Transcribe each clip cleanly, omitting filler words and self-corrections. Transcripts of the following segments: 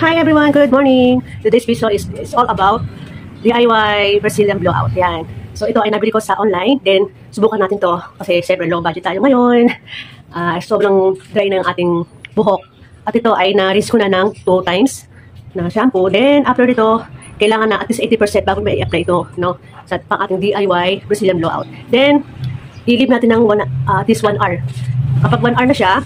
Hi everyone, good morning. Today's video is all about DIY Brazilian blowout. Yan. So ito ay nabili ko sa online. Then subukan natin to kasi syempre low budget tayo ngayon. Sobrang dry na yung ating buhok. At ito ay na-rinse ko na ng 2 times na shampoo. Then after dito, kailangan na at least 80% bago may i-apply ito, no? Sa pang ating DIY Brazilian blowout. Then i-leave natin ng at least 1 hour. Kapag 1 hour na siya,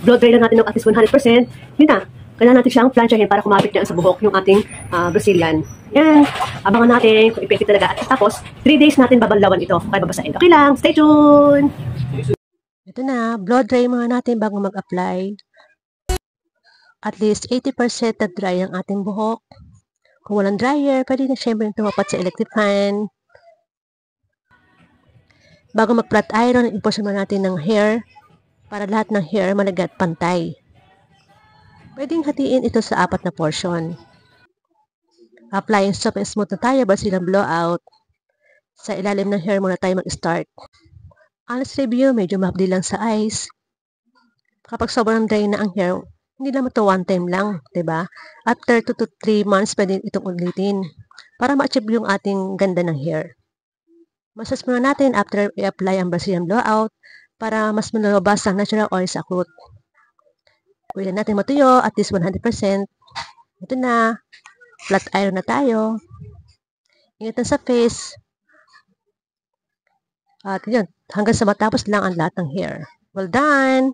blow dry lang natin ng at least 100%. Yun na. Kailangan natin siyang planchahin para kumapit niya sa buhok yung ating Brazilian. Yan. Abangan natin kung effective talaga. At tapos, 3 days natin babanlawan ito. Kaya babasahin. Okay lang. Stay tuned! Ito na. Blow dry muna natin bago mag-apply. At least 80% na dry ang ating buhok. Kung walang dryer, pwede na syempre tumapat sa electric fan. Bago mag-flat iron, i-portion muna natin ng hair para lahat ng hair malagat pantay. Pwedeng hatiin ito sa 4 na portion. Applying soft and smooth na tayo Brazilian blowout. Sa ilalim ng hair muna tayo mag-start. Honest review, medyo mahapdi lang sa eyes. Kapag sobrang dry na ang hair, hindi naman ito one time lang, diba? After 2 to 3 months, pwede itong ulitin para ma-achieve yung ating ganda ng hair. Massage muna natin after i-apply ang Brazilian blowout para mas malabas ang natural oil sa root. Pwede natin matuyo at least 100%. Ito na. Flat iron na tayo. Ingatan sa face. At yun, hanggang sa matapos lang ang lahat ng hair. Well done!